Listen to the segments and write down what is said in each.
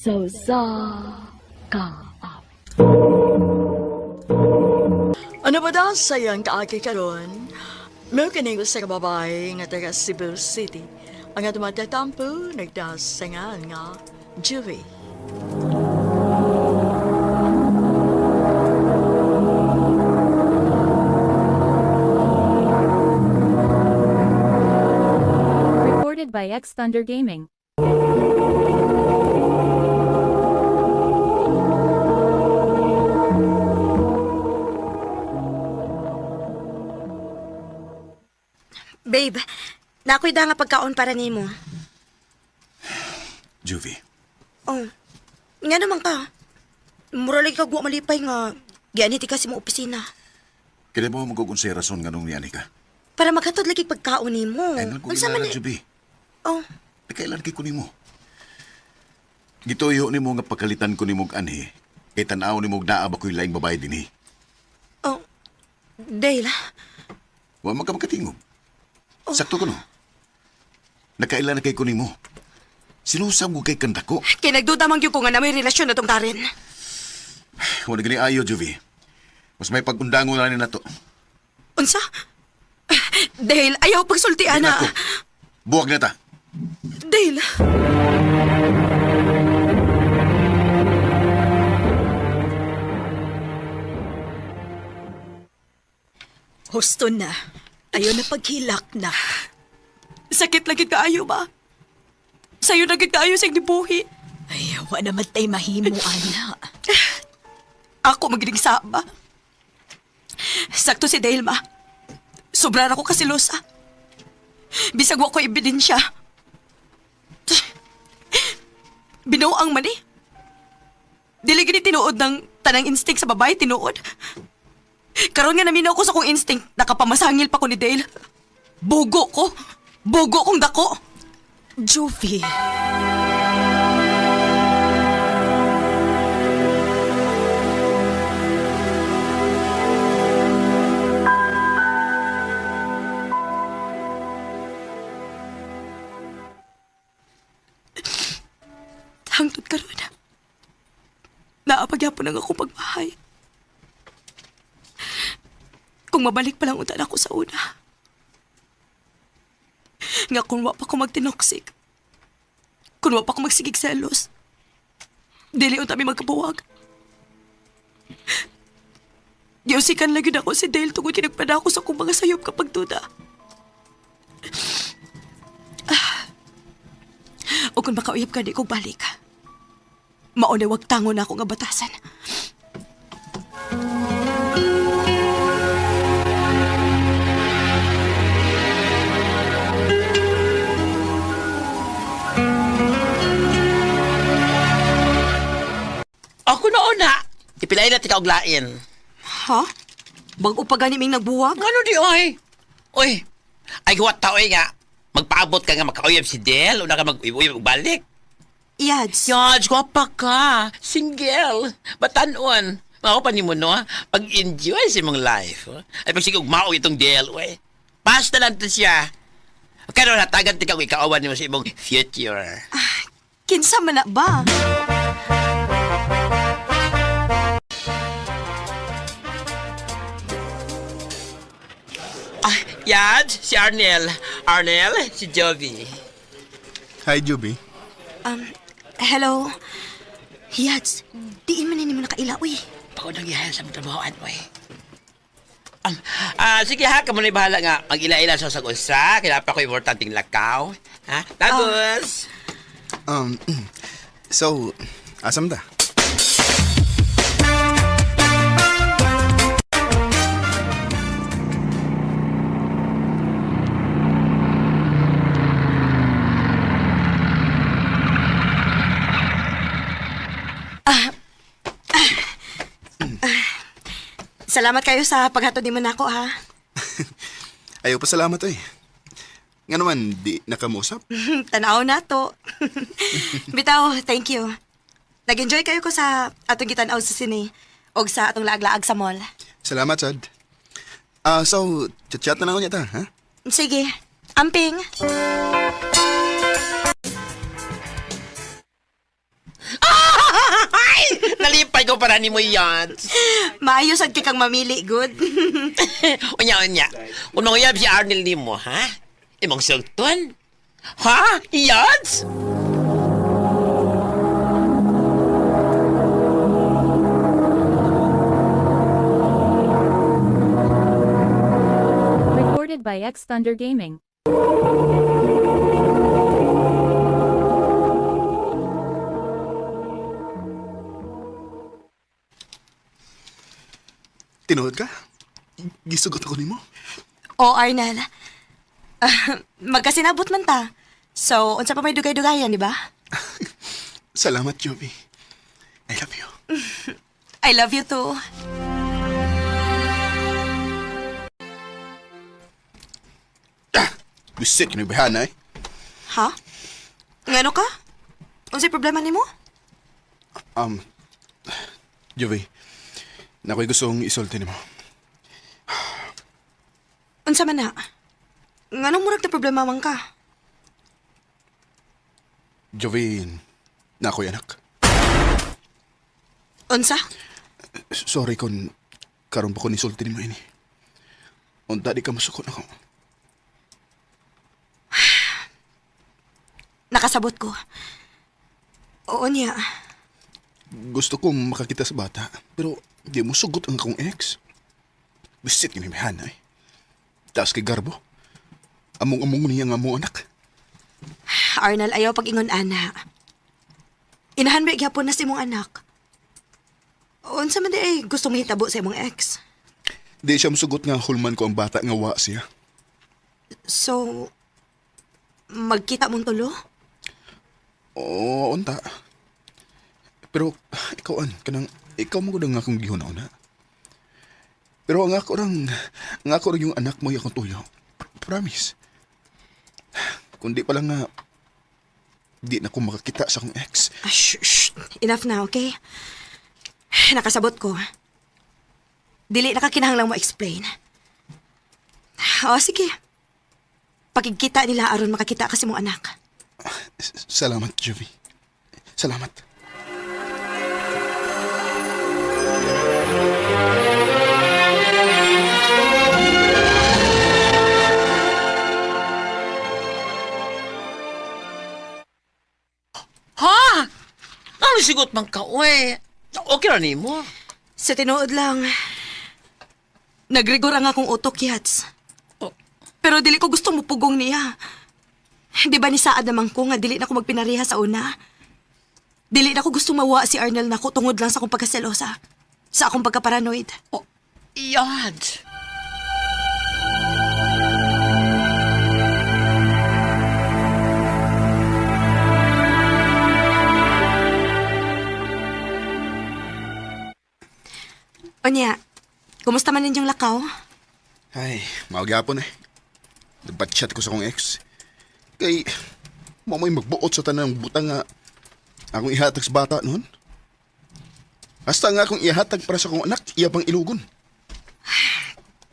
sa ka. Ano ba daw sayang kaagi karon? May kanigo sa kababae nga taga Cebu City. Ang atong matatampo nagdasangan nga Jury. Recorded by X Thunder Gaming. Babe, nakoy da nga pagkaon para nimo. Juvie, Oh, nga naman ka. Mura lagi ka guwa malipay nga. Gianiti ka si mo opisina. kaya mo magkukunsay rason nga nung niyani ka? Para maghatod lagi pagkaon nimo. Ay, nang Unsa man kuminala, ni- Juvie. Oh, Kailan kay ko nimo? Gituyo nimo nga pagkalitan ko nimo anhi. Kay tanaw nimo naaba ko'y laing babae dinhi. oh. Dale, Wa man ka makatingog. Sakto ko no. Nakailan na kay ko nimo. Sinusam ko kay kanda ko. kay nagduda man gyud ko nga na may relasyon na tong Karen. Wala gani ayo, Juvie. Mas may pagundangon na ni nato. Unsa? Dale, ayaw pagsultian na. Nako. Buwag na ta. Dale. Husto na. Ayaw na paghilak na. Sakit lagi kaayo ba? Sayo na gid kaayo sa gibuhi. Ay, wa naman tay mahimo, ana. Ako magiling saba. Sakto si Dale, ma. Sobra na ako kasilosa. Bisag wa ko ebidensya. Binuang man eh. Dili gini tinuod ng tanang instinct sa babae, tinuod. Karon nga naminaw ko sa kong instinct, nakapamasangil pa ko ni Dale. Bugo ko. Bugo kong dako. Juvie. Hangtod karon. Naapagyapon ang ako pagmahay. Kung mabalik pa lang unta ako sa una. Nga kung wa pa ko magtinoksik. Kung wa pa ko magsigig selos. Dili unta mi magkabuwag. Giusikan lagi na ako si Dale tungod kinagpada ako sa kong mga sayop kapag duda. O kung makauyab ka, di ko balik. Maunay wag tango na ako nga batasan. Ako na una. Ipilay na tika og lain. Ha? Bago pa gani ming nagbuwag? Ano di oy? Oy. Ay guwat ta oy nga. Magpaabot ka nga makauyab si Del o na ka mag-uyab og balik. Yads. Yaj, gwapa ka. Single. Batanon. Ako pa ni mo, no? Pag-enjoy sa mong life. Oh. Ay pag sige ugmao itong Del, oy. Basta lang to siya. Kaya natagan tika ko ikaawan ni mo sa imong future. Kinsa man na ba? Ah, Yaj, si Arnel. Arnel, si Jovi. Hi, Juby. Hello? Yads, diin man mo nakaila, uy. Pagod nang ihayan sa mga trabahoan mo eh. Sige ha, kamo na bahala nga. Mag-ila-ila sa usag-usa. Kailangan pa ko importanteng lakaw. Ha? Tapos! So, asam ta? Salamat kayo sa paghatod ni mo nako, ha? Ayaw pa salamat eh. Nga naman, di nakamusap. Tanaw na to. Bitaw, thank you. Nag-enjoy kayo ko sa atong gitanaw sa sine o sa atong laag-laag sa mall. Salamat, Sad. So, chat-chat na lang ako niya ta, ha? Sige, amping. Ah! Nalipay ko para ni mo yan. Maayos ang kikang mamili, good. Unya. Kung uyab si Arnel ni mo, ha? Imong sultan? Ha? Yads? Recorded by X Thunder Gaming. Tinuod ka? Gisugot ako nimo. O, Arnel. Magkasinabot man ta. So, unsa pa may dugay-dugayan, di ba? Salamat, Jovi. I love you. I love you too. Bisit kinibahan eh. Ha? Ngano ka? Unsay problema nimo? Jovi, nako'y gustong isulti nimo. Unsa man na? Nganong murag na problema man ka? Jovi, nako'y anak. Unsa? Sorry kung karon pa ko nisulti nimo ini. Unta di ka masukot ako. Nakasabot ko. Oo niya. Gusto kong makakita sa bata, pero di mo sugot ang akong ex. Bisit kinibahan eh. Taas kay Garbo. Among-among niya nga mo anak. Arnel, ayaw pag-ingon ana. Inahan ba igyapon na si mong anak? Unsa man di ay gusto mahitabo sa imong ex? Di siya masugot nga hulman ko ang bata nga wa siya. So, magkita mong tulo? Oo, unta. Pero ikaw ikaw mo nga akong gihuna-una. Pero ang ako rang yung anak mo yung akong tuyo. Promise. Kundi pa lang nga, di na ako makakita sa akong ex. Shh. Enough na, okay? Nakasabot ko. Dili nakakinahanglang mo explain. O, sige. Pagkikita nila aron makakita kasi mong anak. Salamat, Jovi. Salamat. Ha? Ano sigot man ka, uy? Okay na ni mo. Sa tinuod lang, nagrigor ang akong utok, Yats. Pero dili ko gusto mupugong niya. Di ba ni saad naman ko nga dili na ko magpinariha sa una? Dili na ko gusto mawa si Arnel na ko tungod lang sa akong pagkaselosa. Sa akong pagkaparanoid. Yad. Onya, kumusta man ninyong lakaw? Ay, maagyapon eh. Nagbat-chat ko sa akong ex. Kay, mamoy magbuot sa tanang butang nga akong ihatag sa bata noon. Hasta nga akong ihatag para sa akong anak, iya pang ilugon.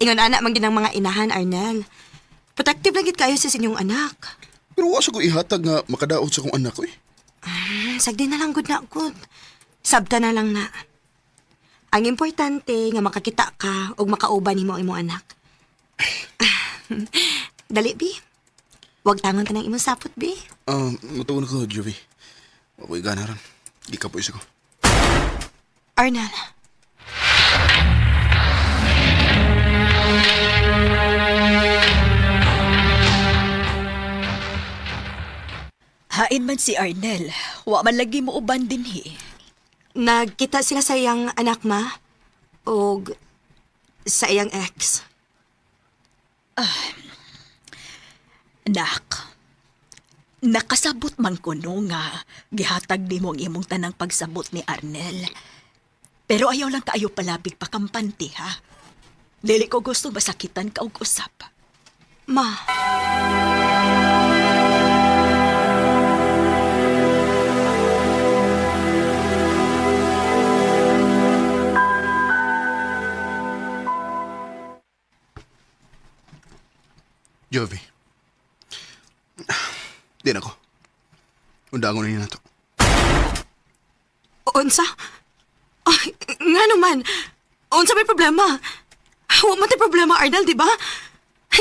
Ingon anak man ginang mga inahan, Arnel. Protective lang gid kayo sa inyong anak. Pero wasa ko ihatag nga makadaot sa akong anak ko eh. Sagdi na lang good na good. Sabta na lang na. Ang importante nga makakita ka o makauban nimo ang imong anak. Dali, Bi. Huwag tangon ka ng imong sapot, Bi. Matuon ko, Jovi. Ako'y gana ron. Di ka po isa ko. Arnel. Hain man si Arnel. Wa man lagi mo uban dinhi. Nagkita sila sa iyang anak, ma? O sa iyang ex? Nak, nakasabot man ko no nga gihatag nimo ang imong tanang pagsabot ni Arnel. Pero ayaw lang kaayo palabig pakampante ha. Dili ko gusto masakitan ka og usap. Ma. Jovi. Din ako. Undangon na to. Unsa? Nga naman, unsa may problema? Wa man tay problema, Arnel, di ba?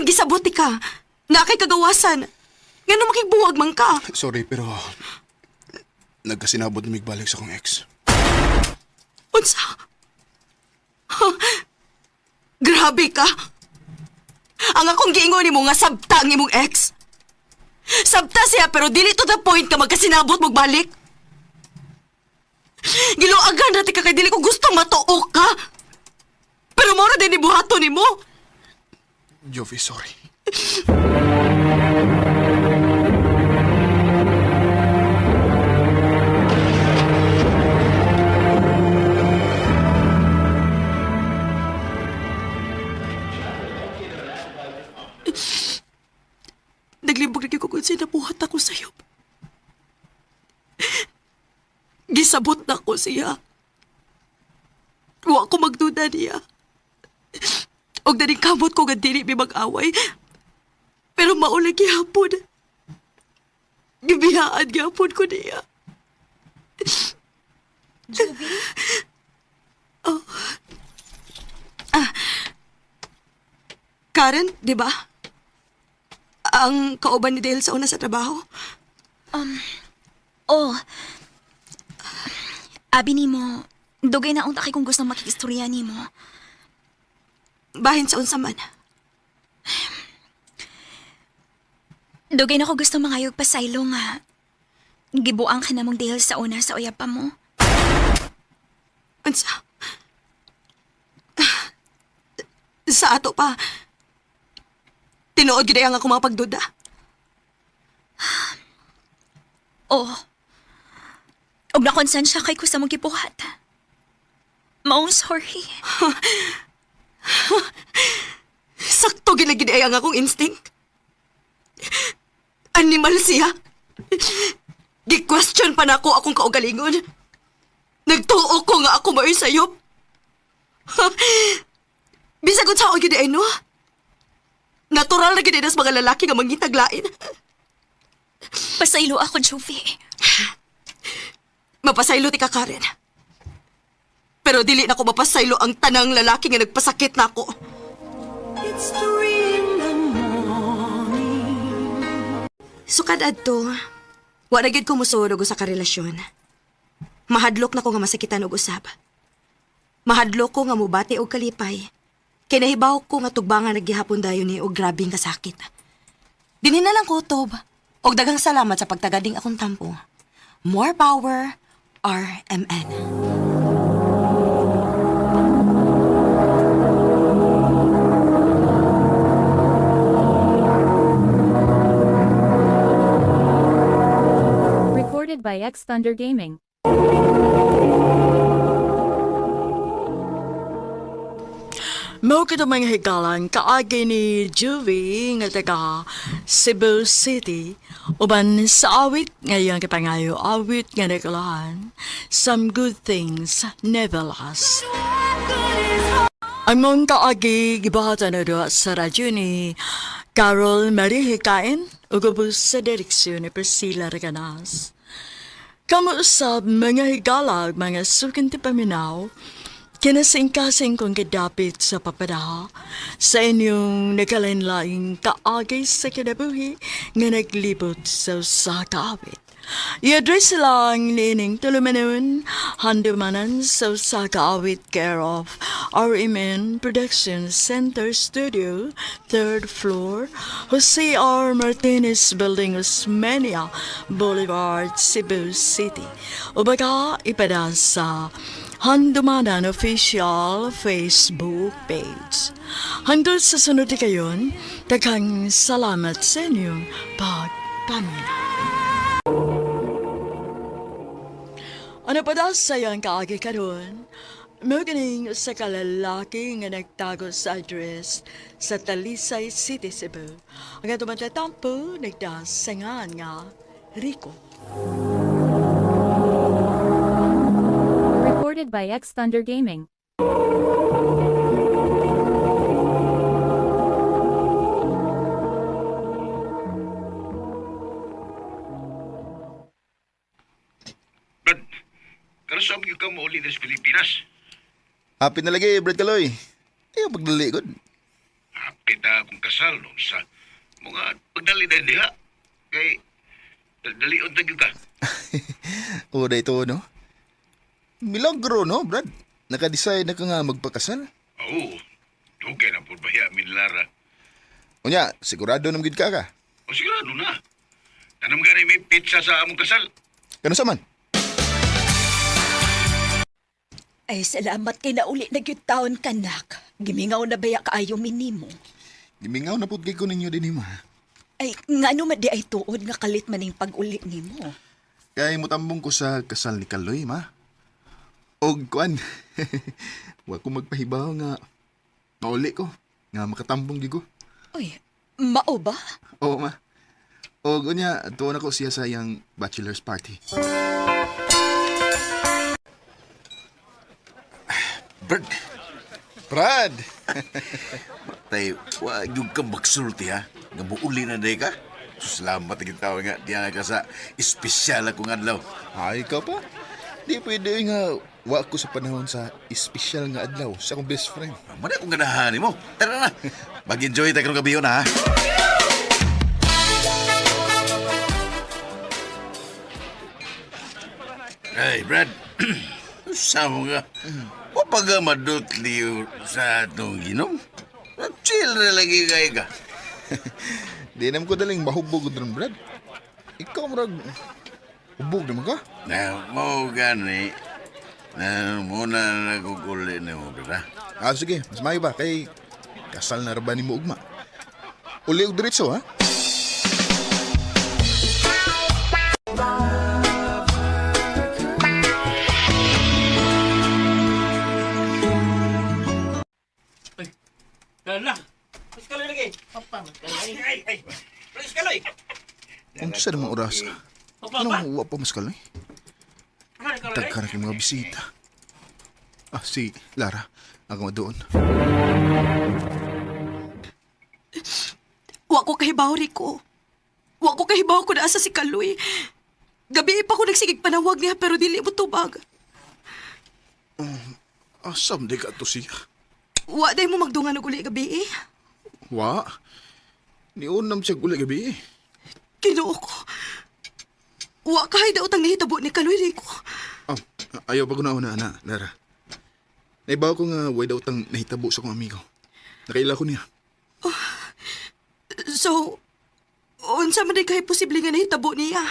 Gisabot ka. Na kay kagawasan. Nga naman makigbuwag man ka. Sorry, pero nagkasinabot na migbalik sa kong ex. Unsa? Huh? Grabe ka. Ang akong giingon ni mo nga sabta ang imong ex. Sabta siya pero dili to the point ka magkasinabot mo balik. Giluagan natin ka kay dili ko gustong matuok ka. Pero mora din ibuhato ni mo. Jovi, sorry. Naglibog na ko kung sinabuhat ako sa'yo. Gisabot na ko siya. Wa ko magduda niya. Og daning kamot ko nga dili mi mag-away. Pero maulang gihapon. Gibiyaan gihapon ko niya. Jovi? Karen, di ba? Ang kauban ni Dale sa una sa trabaho. Oh. Abi ni mo, dugay na unta kay kung gusto makikistorya ni mo. Bahin sa unsa man. Dugay na ko gusto mangayog pa saylo nga. Gibuang ka na mong dahil sa una sa uyab pa mo. Unsa? Sa ato pa. Tinuod gid ang ako mga pagduda. Oh. Og nakonsensya kay ko sa mong gibuhat. Maong sorry. Sakto ginagid ang akong instinct. Animal siya. Gi-question pa na ako akong kaugalingon. Nagtuo ko nga ako mao'y sayop. Bisag kung saan gid no? Natural na gid sa mga lalaki nga mangitaglain. Pasaylo ako, Jovi. Mapasaylo ti ka, Karen. Pero dili na ko mapasaylo ang tanang lalaki nga nagpasakit na ako. Sukad adto, wa na gid ko musuod og usa ka relasyon. Mahadlok na ko nga masakitan og usab. Mahadlok ko nga mubati og kalipay. Kay nahibaw ko nga tugbangan naggihapon dayon ni og grabing kasakit. Dinhi na lang kutob. Og daghang salamat sa pagtagading akong tampo. More power, RMN. Recorded by X Thunder Gaming. Mao kita mga higalan kaagi ni Juvie nga taga Cebu City uban sa awit ngayong kapangayo awit nga nagalahan Some Good Things Never Last. Ang mong kaagi gibahata na doon sa radyo ni Carol Marie Hikain ugubos sa direksyon ni Priscilla Reganas. Kamuusab mga higalag mga sukin ti paminaw kinasingkasing kong kadapit sa papadaha sa inyong nagkalinlaing kaagay sa kinabuhi nga naglibot sa sakawit. I-address lang nining tulumanon handumanan sa sakawit care of RMN Production Center Studio, 3rd floor, Jose R. Martinez Building, Osmeña Boulevard, Cebu City. Ubaga ipada sa Handumanan Official Facebook page. Hanggang sa sunod kayon, daghang salamat sa inyong pagpamina. Ano pa daw sayang kaagi karon? May ganing sa kalalaki nga nagtago sa address sa Talisay City, Cebu. Ang atong matatampo, nagdasangan nga Rico. Recorded by X Thunder Gaming. Brad, karasam yung ka mauli sa Pilipinas. Happy na lagi, Brad Kaloy. Ayaw pagdali ko. Hapit na akong kasal no, sa mga pagdali na diha. Kay, dalion na ka. O, na ito, no? Milagro, no, Brad? Nakadesign na ka nga magpakasal. Oo, dugay na po baya min Lara. O niya, sigurado naman gid ka ka. O sigurado na. Tanam ka rin may pizza sa among kasal. Kano sa man? Ay, salamat kay na uli na gyud taon kanak. Gimingaw na baya kaayo minimo. Gimingaw na pud kay ko ninyo din mo. Ay, ngano man di ay tuod nga kalit maning pag-uli nimo. Kay mutambong ko sa kasal ni Kaloy, ma. Og kuan. Wa ko magpahibaw nga mauli ko nga makatambong di ko. Uy, mao ba? Oo, ma. Og unya, tuon ako siya sa iyang bachelor's party. Brad, Brad! tay, wag yung kang magsulti ha. Nga muuli na day ka. Salamat ang tawag nga. Diyan ka sa espesyal akong adlaw. Ay, ikaw pa? Di pwede nga wa ko sa panahon sa espesyal nga adlaw sa akong best friend. Mana akong ganahan mo. Tara na. Mag-enjoy tayo ng gabi yun ha. Ay, Brad. Sama ka. O pag madutli sa atong ginom. Chill na lagi kay ka. Di naman ko daling mahubog doon, Brad. Ikaw marag hubog naman ka. Na, mo gani. Na, muna naguguli na mo, Brad. Ah, sige, mas mayo ba? Kay kasal na rabani mo ugma. Uli og diretso, ha? Kala. Mas kaloy lagi. Papa, ay. Mas kaloy. Ang sa namang oras. Papa, Anong uwa pa mas kaloy? Ano kaloy? Tagkanak yung mga bisita. Ah, si Lara. Ako doon. Wa ko kahibaw, Rico. Wa ko kahibaw ko na asa si Kaloy. Gabi pa ko nagsigig panawag niya pero dili mo tubag. Asam di ka to siya. Wa day mo magdungan og uli gabi eh. Wa. Niunam siya gula gabi. Kinuo ko. Wa kahay daw tang nahitabo ni Kaloy, Rico. Oh, ayaw pa ko na una, Lara. Naibaw ko nga way daw tang nahitabo sa kong amigo. Nakaila ko niya. So, unsa man day kahay posible nga nahitabo niya?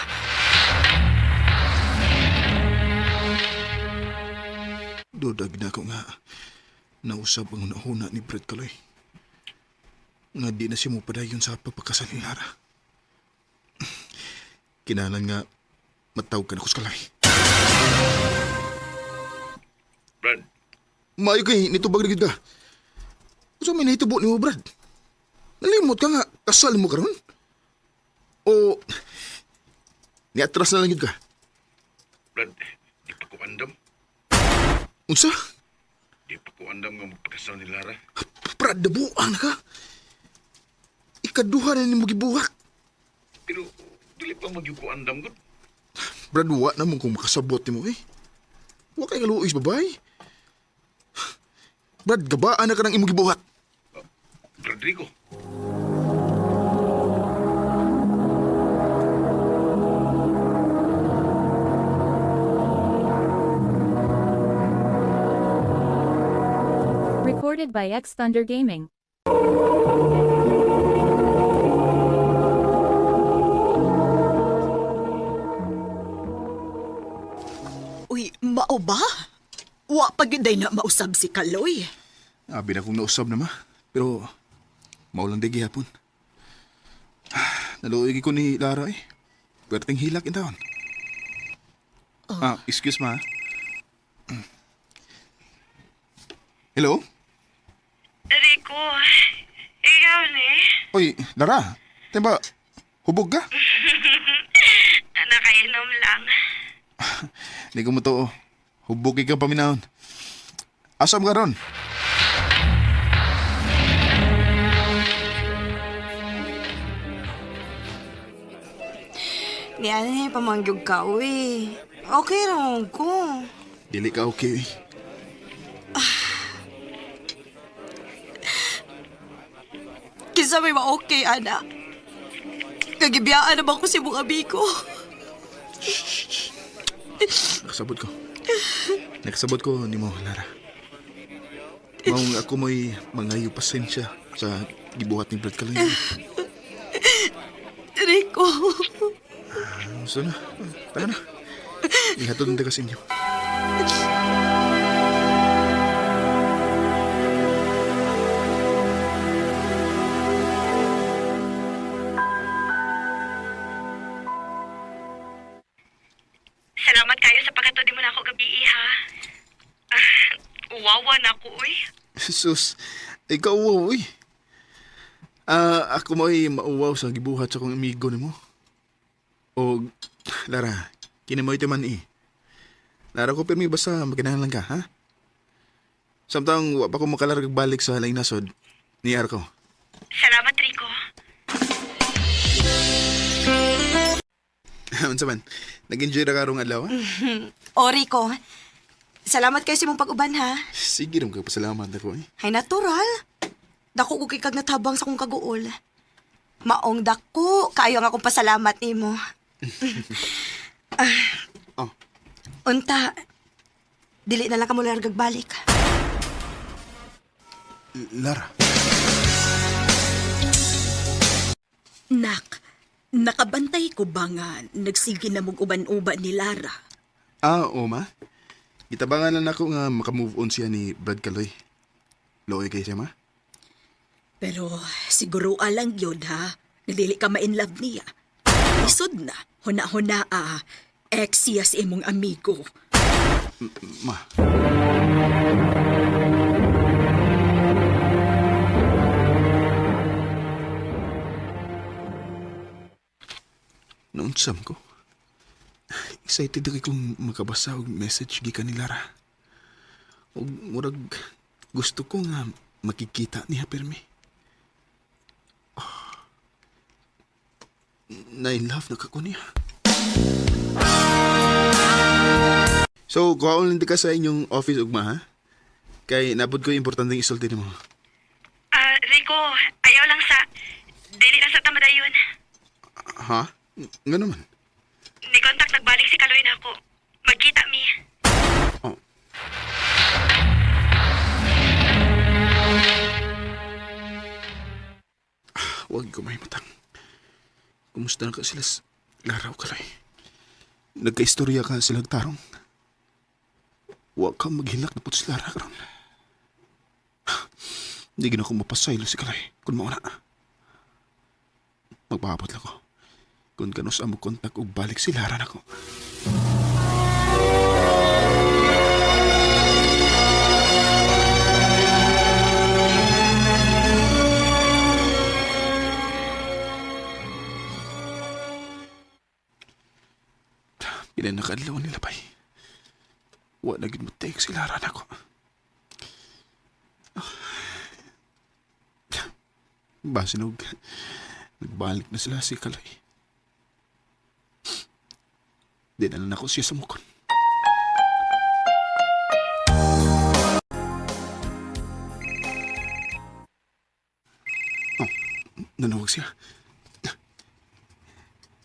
Dodag na ko nga nausap ang unahuna ni Brad Kaloy. Nga di na siya mo padayon sa pagpakasal ni Lara. Kinalan nga matawag ka na ko sa Kaloy. Brad, Maayo kay nitubag na gid ka. Gusto may nahitubo ni mo, Brad. Nalimot ka nga, kasal mo karon? O, niatras na lang gid ka? Brad, di pa ko andam. Unsa? Di pa ko andam nga magpakasal ni Lara. Brad, nabuang na ka. Ikaduha na ni mo gibuhat. Pero, dili pa magyuko andam gud. Brad, wa na mo kung makasabot ni mo eh. Wa kay kaluoy babay. Brad, gabaan na ka ng imong gibuhat. Rodrigo. Recorded by X Thunder Gaming. Uy, mao ba? Wa pa gyud day na mausab si Kaloy. Abi na kong nausab na ma. Pero, maulang digi hapon. Naluoy ko ni Lara eh. Pwerteng hilak in taon. Excuse ma. Hello? Rico, ikaw ni? Oy, Lara. Tayo ba, hubog ka? Nakainom lang. Hindi ko mo to. Hubog ka paminahon. Asam ka ron? Ni ani pamangyog ka, uy. Okay ra ko. Dili ka okay eh. unsa may ma-okay, ana. Kagibiyaan naman ko si mong amigo. Nakasabot ko. Nakasabot ko ni mo, Lara. Maong ako mo'y mangayo pasensya sa gibuhat ni Brad Kaloy. Rico. So na, tayo na. Ihatod ng taga sa inyo. Salamat kayo sa pagkatodi mo na ako gabi, ha. Wawa na ako, uy. Sus, ikaw uy. Ako mo'y mauwaw sa gibuhat sa kong amigo ni mo. O, Lara, kinamoy man Lara ko pirmi basta magkinahan lang ka, ha? Samtang wa pa ko makalarag balik sa halay nasod ni Arko. Salamat, Rico. Unsa man, nag-enjoy ra karong adlaw, ha? O, Rico. Salamat kayo sa mong pag-uban, ha? Sige rin ka pasalamat ako, Ay, natural. Dako ko kay kag natabang sa kong kaguol. Maong dako, kayo nga akong pasalamat nimo. Oh. Unta, dili na lang ka mo largag balik. Lara. Nak, nakabantay ko ba nga nagsige na mong uban-uban ni Lara? Oo, ma. Itabangan lang ako nga makamove on siya ni Brad Kaloy. Loy kay siya, ma? Pero siguro alang yun ha, nadili ka ma-in love niya. Isod na, huna-huna ex siya si imong amigo. Ma. Naunsam ko. Excited ako kung makabasa og message gikan ni Lara. O murag gusto ko nga makikita niya pirmi. Na-in-love na kako niya. So, kuhaon lang di ka sa inyong office ugma, ha? Kay napod ko importanteng isulti mo. Rico, ayaw lang sa... Dili lang sa tamadayon. Ha? Nga naman. Ni-contact nagbalik si Kaloy na ako. Magkita mi. Oh. Huwag ko may matang. Kumusta na ka sila Lara o Kaloy? Nagka-istorya ka silang tarong. Huwag kang maghilak na po si Lara karon. Hindi gina ko mapasaylo si Kaloy kung mauna. Magpapot lang ko. Kung kanus ang kontak o balik si Lara na ko. Pila nakadlaw nila pa'y. Wa na gid mo take si Lara na ko. Basinog. Nagbalik na sila si Kaloy. Di na lang ako siya sumukon. Oh, nanawag siya.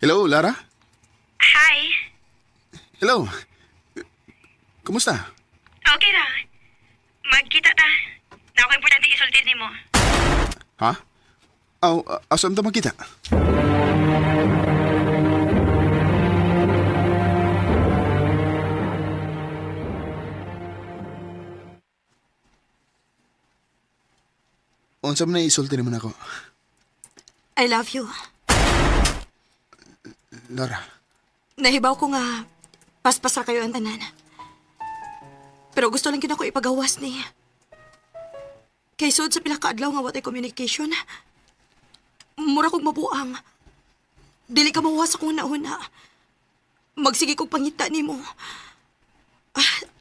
Hello, Lara? Hi. Hello. Kumusta? Okay ra. Magkita ta. Na ako importante isulti ni mo. Ha? Aw, asam ta magkita? Unsam na isulti naman ako. I love you. Lara. Nahibaw ko nga paspasa kayo ang tanan. Pero gusto lang ako ipagawas ni. Kay sud sa pila ka adlaw nga watay communication. Mura kog mabuang. Dili ka mawas akong una-una. Magsige kog pangita nimo.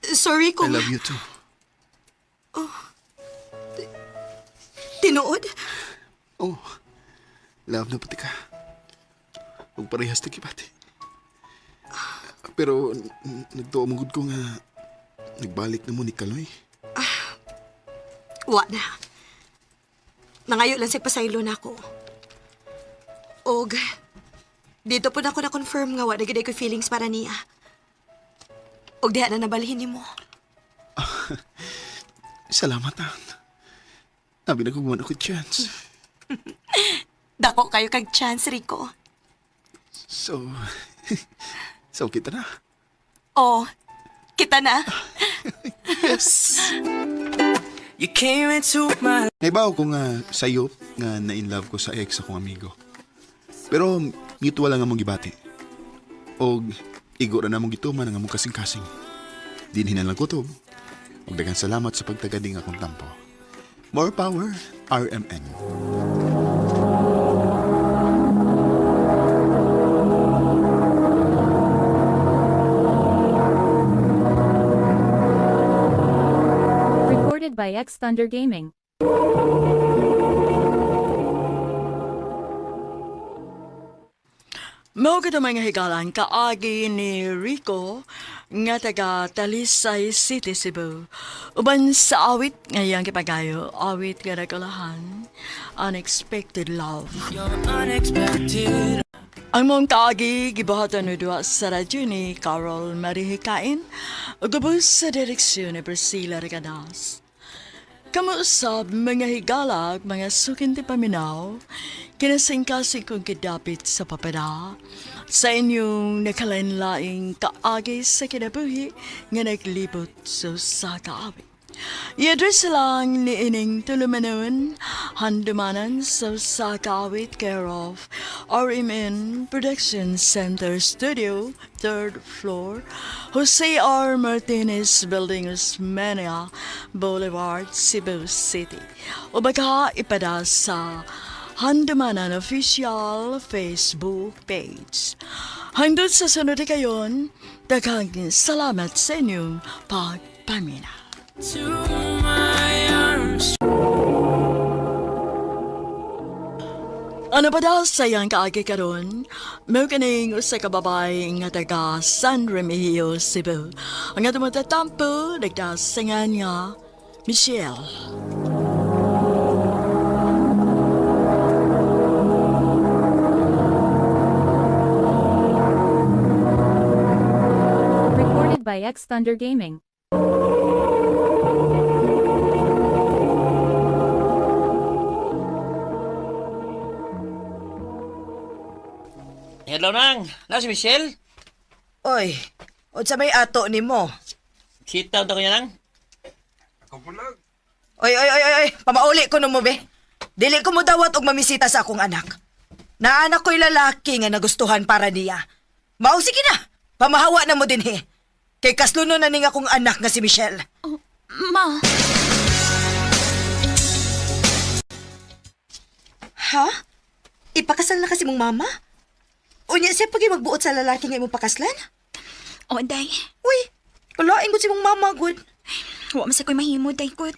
Sorry I kung... love you too. Tinuod? Oh, love na pati ka. Huwag parehas na kipati. Pero nagtuo mong ko nga nagbalik na mo ni Kaloy. Wa na. Nangayo lang siya pasaylo na ako. Og, dito po na ako na-confirm nga wala gid ko feelings para niya. Og diha na nabalhin ni mo. Salamat na. Nabi na kung ako chance. Dako kayo kag chance, Rico. So, so kita na. Oh, kita na. Naibaw ko nga sayop nga na-inlove ko sa ex akong amigo. Pero mutual lang among gibati. Og igo na namong gituman ang among kasing-kasing. Dinhin na lang kutob. Og daghang salamat sa pagtagading akong tampo. More power, RMN. Recorded by X Thunder Gaming. Mao kita mga higalan kaagi ni Rico nga taga Talisay City, Cebu. Uban sa awit ngayang kipagayo, awit nga nagkalahan, Unexpected Love. Ang mong kaagi gibahatan ni duwa sa radyo ni Carol Marihikain ug gabos sa direksyon ni Priscilla Regadas. Kamuusab mga higalag, mga sukinti paminaw, kinasingkasing kong kidapit sa papada, sa inyong nakalanlaing kaagi sa kinabuhi nga naglibot sa kaawit. I-address lang ni ining tulumanon, handumanan sa kaawit care of RMN Production Center Studio, 3rd floor, Jose R. Martinez Building, Osmeña Boulevard, Cebu City. O baka ipada sa Handumanan Official Facebook page. Hanggang sa sunod kayon, daghang salamat sa inyong pagpamina. Ano ba daw sayang kaagi karon? Mau kaning usa ka babae nga taga San Remigio, Cebu. Ang atong matatampo, nagdasangan niya, Michelle. Recorded by X Thunder Gaming. Hello nang, na si Michelle? Oy, unsa may ato nimo? Sitaw daw ko niya nang. Oy, pamauli ko no mo be. Dili ko mo dawat og mamisita sa akong anak. Naanak ko'y lalaki nga nagustuhan para niya. Mao sige na, pamahawa na mo din he. Kay kasluno na ning akong anak nga si Michelle. Ma, Ha? Ipakasal na kasi mong mama? Unya siya pagi magbuot sa lalaki nga imong pakaslan? o day. Uy, kalain ko si mong mama, good. Wa man sa ko'y mahimo, day, good.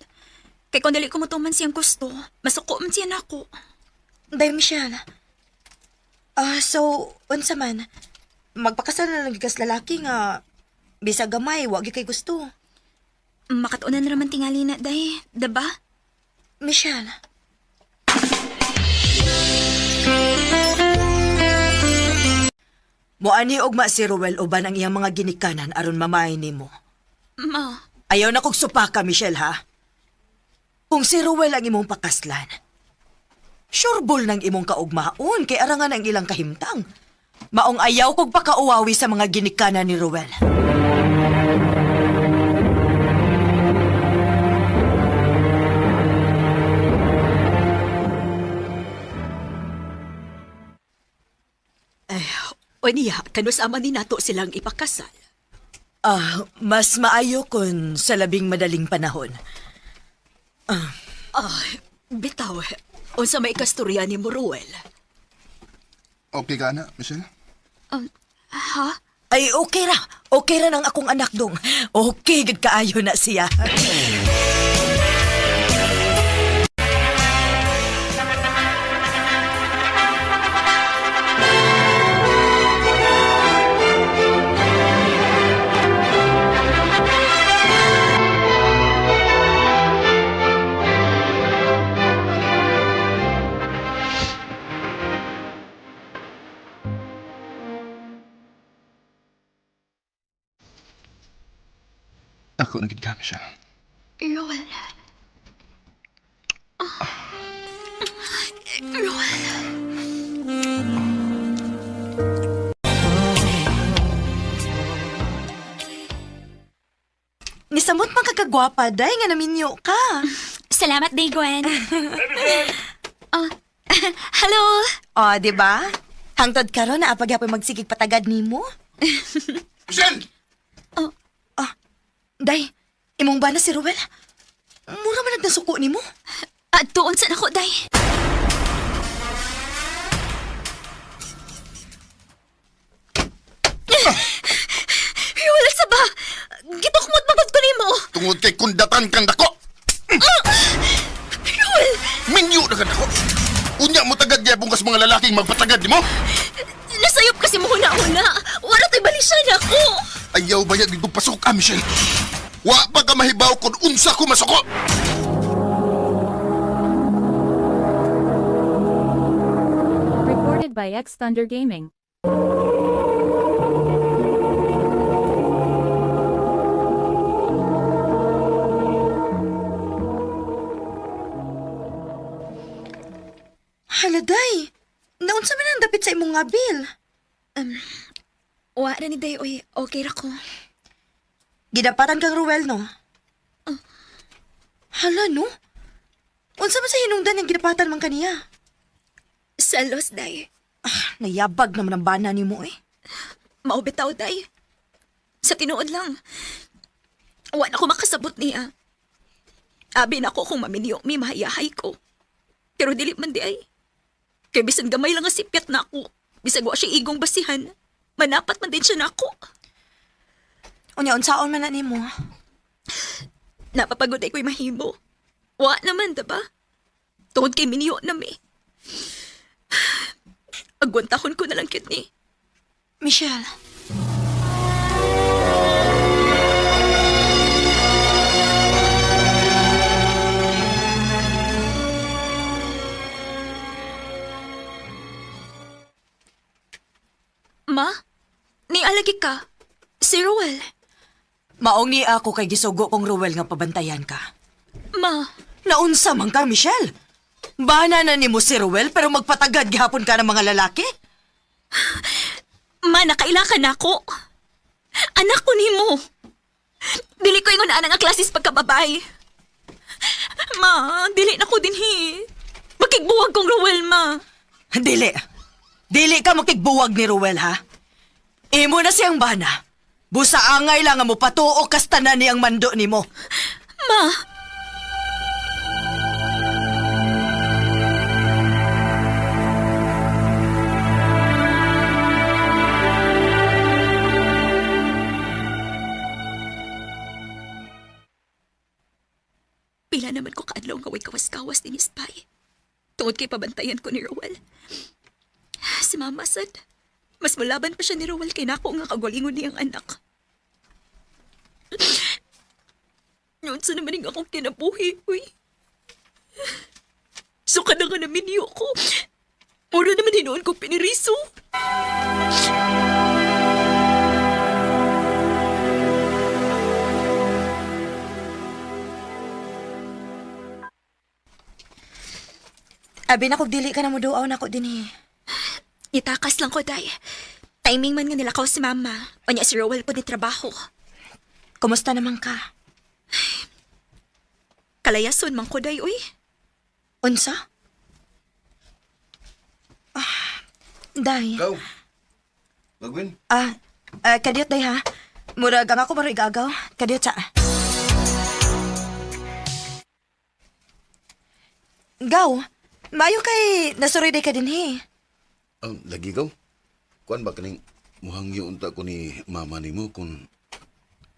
Kay kung dali ko mutuman siyang gusto, masuko man siya na ako. Day, Michelle. So, unsa man, magpakasal na lang kas lalaki nga bisa gamay, wag kay gusto. Makatunan na naman tingali na, day. Diba? Michelle. Moani og si Ruel uban ang iyang mga ginikanan aron mamay nimo. Ma, Ayaw na kog supaka, Michelle, ha? Kung si Ruel ang imong pakaslan, surebol ng imong kaugmaon kay arangan ang ilang kahimtang. Maong ayaw kog pakauwawi sa mga ginikanan ni Ruel. O niya, kanusama ni nato silang ipakasal. Mas maayo kun sa labing madaling panahon. Bitaw, unsa may kasturya ni Ruel? Okay ka na, Michelle? ha? Ay, okay ra. Okay ra ng akong anak dong. Okay, gid kaayo na siya. Dako na gid ka, Michelle. Roel. Roel. Nisamot man kagagwapa, day nga naminyo ka. Salamat, day, Gwen. Oh, hello. O, di ba? Hangtod karon na apagyapoy magsigig patagad nimo. Michelle! Day, imong ba na si Ruel? Mura man nagdasuko nimo. Tuon sa nako, day. Wala sa ba? Gitukmot mabag ko nimo. Tungod kay kundatan kang dako! Roel, Minyo na kang dako! Unya mo tagad gyapon kas mga lalaking magpatagad nimo? nasayop kasi mo huna-huna. Wala to'y balisan ako. Ayaw bayag dito pasok ka, Michelle. Wa pa ka mahibaw kung unsa ko masuko! Recorded by X Thunder Gaming. Hala, day. Naunsa man ang dapit sa imong nga bil? Wa na ni day, oy. Okay ra ko. Gidapatan kang Ruel, no? Hala, no? Unsa man sa hinungdan yung gidapatan man kaniya? Salos, day. Nayabag naman ang bana ni mo, eh. Maubitaw, day. Sa tinuod lang. Wa na ko makasabot niya. Abi na ko kung maminyo, mi mahayahay ko. Pero dili man di ay. Kay bisan gamay lang nga sipyat na ako. Bisag wa siya igong basihan. Manapat man din siya na ako. Unya, unsaon man na ni mo? Napapagod ay ko'y mahimo. Wa naman, diba? Tungod kay minyo na mi. Agwantahon ko na lang kit ni. Michelle. Ma? Ni alagi ka? Si Roel? Maong ni ako kay gisugo kong Ruel nga pabantayan ka. Ma? Naunsa man ka, Michelle? Bana na ni mo si Ruel pero magpatagad gihapon ka ng mga lalaki? Ma, nakailakan ako. Anak ko ni mo. Dili ko ingon nga klasis pagkababay. Ma, dili na ko din hi. Makigbuwag kong Roel, ma. Dili. Dili ka makigbuwag ni Ruel, ha? Imo na siyang bana. Busa angay lang nga mo patuo kas tanan niyang mando ni mo. Ma, pila naman ko kaadlaw nga way kawas-kawas din Spy. Tungod kay pabantayan ko ni Roel. Si Mama sad, mas malaban pa siya ni Roel kay nako nga kagalingon niyang anak. Noon sa naman nga akong kinabuhi, uy. Suka na nga namin niyo ko. Mura naman hinoon ko piniriso. Abi na kog dili ka na mo duaw na ko din eh. Itakas lang ko, day. Timing man nga nilakaw si Mama. O niya si Roel po ni trabaho. Kumusta naman ka? Kalayason man ko, day, uy. Unsa? Day. Ikaw? Magwin? Kadiyot day ha. Murag ang ako maro igagaw. Kadiyot sa. Gaw, mayo kay nasuroy day ka din he. Lagi ikaw? Kuan ba kaning muhangyo unta ko ni mama nimo kung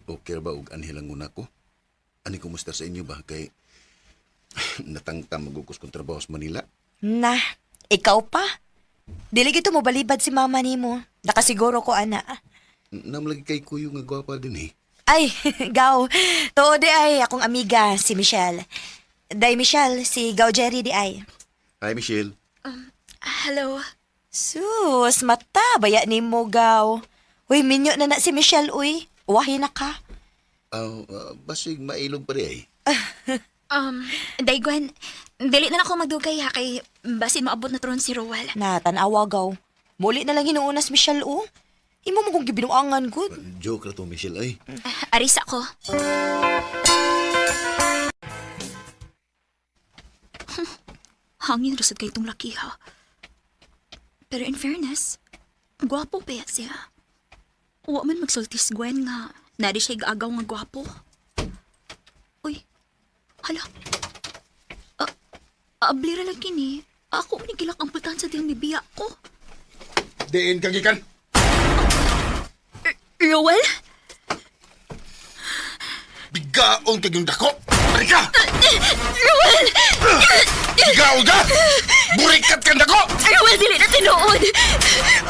okay ba og anhilang una ko? Ani kumusta sa inyo ba? Kay natangtam magugos kong trabaho sa Manila. Na, ikaw pa? Dili gito mo balibad si mama nimo. Nakasiguro ko, ana. Namlagi kay kuyo nga gwapa din eh. Ay, Gaw. Tuod di ay akong amiga, si Michelle. Day Michelle, si Gaw Jerry di ay. Hi, Michelle. Hello. Sus, mata, baya ni mo, Gaw. Uy, minyo na si Michelle, uy. Uwahi na ka. Basig mailog pa rin Daigwan, dili na lang ako magdugay ha kay basin maabot na tron si Rowell. Na, tanawa gaw. Muli na lang hinuunas, Michelle, oh. Imo mo kong gibinuangan, good. Joke ra to, Michelle, ay. Aris ako. Hangin rasad kay itong laki ha. Pero in fairness, gwapo pa siya. Huwag man magsultis Gwen nga. Nari siya agaw nga gwapo. Uy, hala. Ablira lang kini. Ako manigilak ang pultahan sa diyang bibiya ko. Diin kagikan. Rowell? Bigaong kaging dako. Marika! Rowell! Bigaong ka! Burikat kang dako! Rowell, dili na tinuod!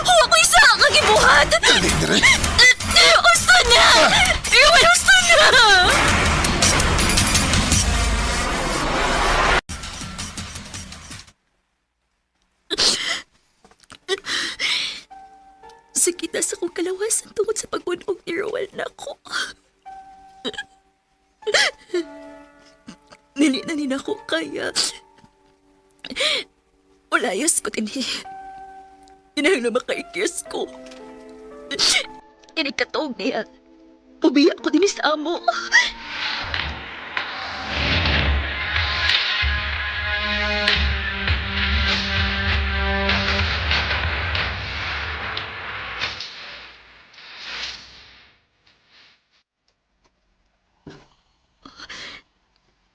Huwag ko isa ang kagibuhat! Dali, dali. Gusto na! Rowell, gusto na! Sakit na sa kong kalawasan tungkol sa pagbunog ni Rowell na ako. Nili na nin ako kaya. Ulayas ko din inahang na makaikis ko. Inikatog niya. Ubiyak ko din sa amo.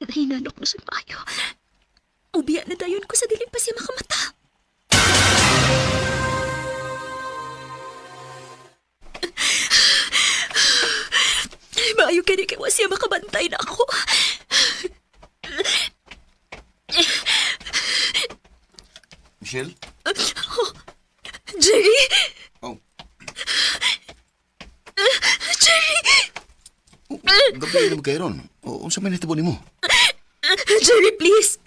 Nahinanok na siya payo. Ubiyak na dayon ko sa dilim pa siya makamata. Maayo ka ni kaya siya makabantay na ako. Michelle? Jerry! Oh, Jerry! gabi na kayo ron. O, unsa man nitabo nimo? Jerry, please.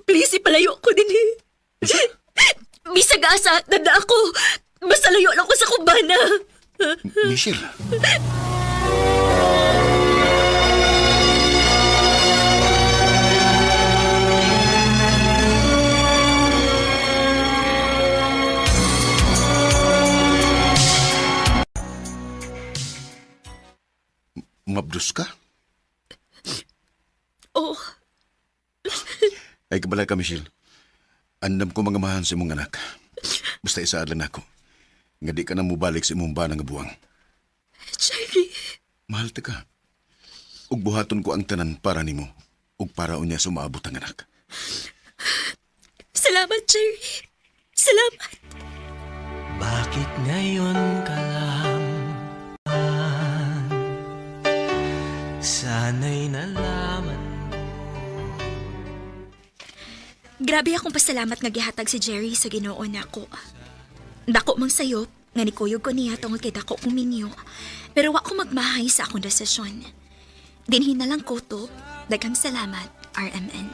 Please, ipalayo ko din eh. Bisag asa, tanda ako. Basta layo lang ko sa kubana. Michelle? Mabdus ka? Oh, Ay, kabala ka, Michelle. Andam ko mga mahan sa imong anak. Basta isaad lang ako. Nga di ka na mubalik sa imong banang nga buwang. Jerry. Mahal ta ka. Ug buhaton ko ang tanan para nimo. Ug para unya sumaabot ang anak. Salamat, Jerry. Salamat. Bakit ngayon ka lang? Sana'y nalaman. Grabe akong pasalamat nga gihatag si Jerry sa Ginoo nako. Dako mang sayop nga nikuyog ko niya tungod kay dako kong minyo. Pero wa ko magmahay sa akong desisyon. Dinhin na lang kutob. Daghang salamat, RMN.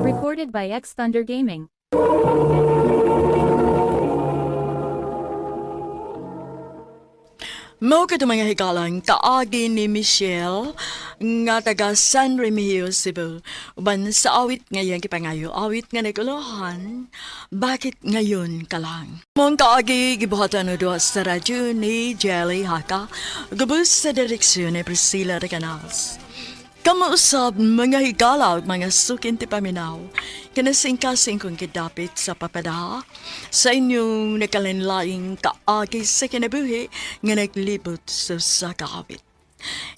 Recorded by X Thunder Gaming. Mao ka mga hikalang kaagi ni Michelle nga taga San Remigio, Cebu. Uban sa awit ngayon kipangayo, awit nga naguluhan, bakit ngayon ka lang? Mong kaagi gibuhatan na doon sa radyo ni Jelly Haka, gabos sa direksyon ni Priscilla Recanals. Kamuusap mga higala ug mga sukin ti paminaw, kanasing-kasing kong kidapit sa papada sa inyong nakalinlaing kaagi sa kinabuhi nga naglibot sa kaawit.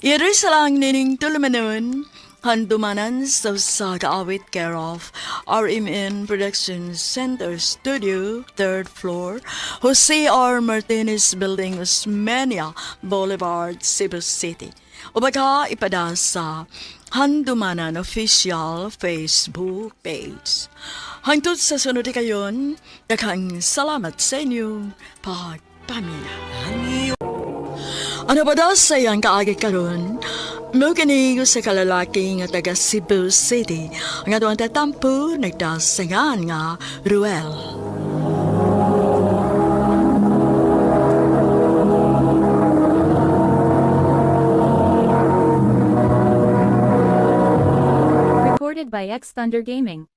Iri sa lang nining tulumanon, handumanan sa kaawit care of RMN Production Center Studio, 3rd floor, Jose R. Martinez Building, Osmeña Boulevard, Cebu City. O baka ipada sa Handumanan Official Facebook page. Hangtod sa sunod kayon, daghang salamat sa inyong pagpamina. Ano ba daw sayang kaagi karon? Mo kini sa kalalaki nga taga Cebu City nga doon tatampo nagdasangan nga Ruel. Recorded by X Thunder Gaming.